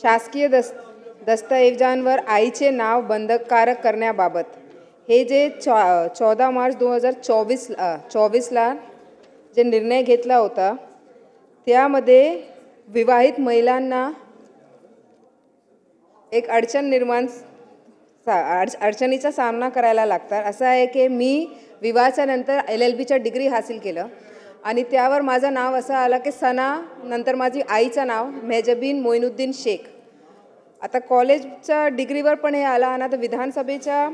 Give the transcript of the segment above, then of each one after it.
शासकीय दस्तऐवजांवर आईचे नाव बंधनकारक करण्याबाबत हे जे 14 मार्च 2024ला जे निर्णय घेतला होता त्यामध्ये विवाहित महिलांना एक अडचणीचा सामना करायला लागतात। असं आहे की मी विवाहाच्या नंतर LLBच्या डिग्री हासिल केलं आणि त्यावर माझं नाव असं आलं की सना नंतर माझी आईचं नाव मेहजबीन मोइनुद्दीन शेख। आता कॉलेजच्या डिग्रीवर पण हे आलं आणि आता विधानसभेच्या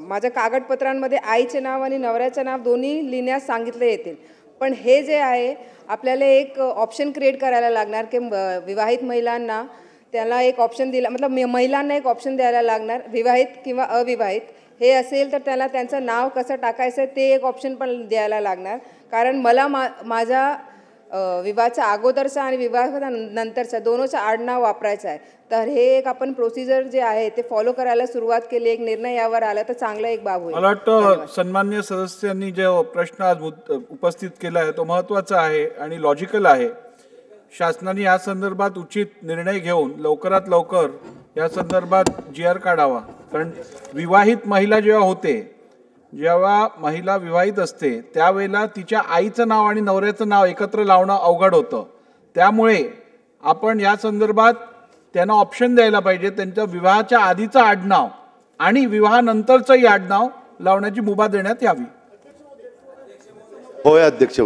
माझ्या कागदपत्रांमध्ये आईचे नाव आणि नवऱ्याचं नाव दोन्ही लिहिण्यास सांगितले येतील। पण हे जे आहे आपल्याला एक ऑप्शन क्रिएट करायला लागणार की विवाहित महिलांना त्याला एक ऑप्शन दिला मतलब महिलांना एक ऑप्शन द्यायला लागणार विवाहित किंवा अविवाहित हे असेल तर त्याला त्यांचं नाव कसं टाकायचं ते एक ऑप्शन पण द्यायला लागणार। कारण मला माझ्या विवाहाच्या अगोदरचा आणि विवाहाच्या नंतरचा दोनोंचं आडनाव वापरायचं आहे। तर हे एक आपण प्रोसिजर जे आहे ते फॉलो करायला सुरुवात केली, एक निर्णय यावर आला तर चांगला एक बाब होईल। मला वाटतं सन्माननीय सदस्यांनी जो प्रश्न आज उपस्थित केला आहे तो महत्त्वाचा आहे आणि लॉजिकल आहे। शासनाने या संदर्भात उचित निर्णय घेऊन लवकरात लवकर या संदर्भात GR काढावा। कारण विवाहित महिला जेव्हा महिला विवाहित असते त्यावेळेला तिच्या आईचं नाव आणि नवऱ्याचं नाव एकत्र लावणं अवघड होतं। त्यामुळे आपण या संदर्भात त्यांना ऑप्शन द्यायला पाहिजे, त्यांच्या विवाहाच्या आधीचं आडनाव आणि विवाहानंतरचंही आडनाव लावण्याची मुभा देण्यात यावी। होय अध्यक्ष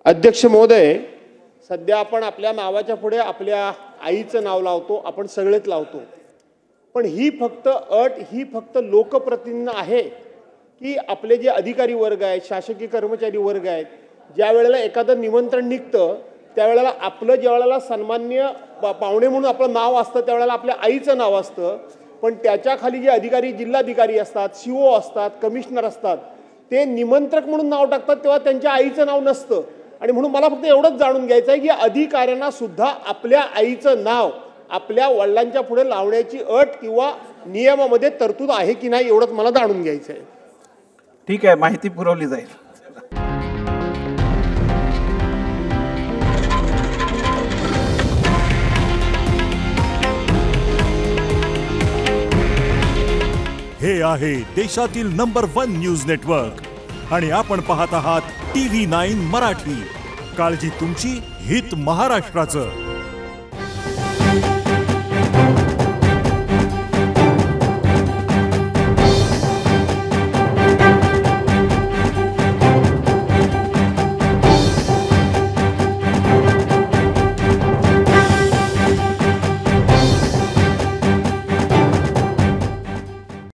अध्यक्ष महोदय, सध्या आपण आपल्या नावाच्या पुढे आपल्या आईचं नाव लावतो, आपण सगळेच लावतो। पण ही फक्त लोकप्रतिनिधी आहे की आपले जे अधिकारी वर्ग आहेत, शासकीय कर्मचारी वर्ग आहेत, ज्या वेळेला एखादं निमंत्रण निघतं त्यावेळेला आपलं ज्यावेळेला सन्मान्य पाहुणे म्हणून आपलं नाव असतं त्यावेळेला आपल्या आईचं नाव असतं। पण त्याच्या खाली जे अधिकारी जिल्हाधिकारी असतात, CO असतात, कमिशनर असतात, ते निमंत्रक म्हणून नाव टाकतात तेव्हा त्यांच्या आईचं नाव नसतं। आणि म्हणून मला फक्त एवढंच जाणून घ्यायचं आहे की अधिकाऱ्यांना सुद्धा आपल्या आईचं नाव आपल्या वडिलांच्या पुढे लावण्याची अट किंवा नियमामध्ये तरतूद आहे की नाही एवढंच मला जाणून घ्यायचं आहे। ठीक आहे, माहिती पुरवली जाईल। हे आहे देशातील नंबर 1 न्यूज नेटवर्क आणि आपण पाहत आहात TV9 मराठी। काळजी तुमची, हित महाराष्ट्राचं।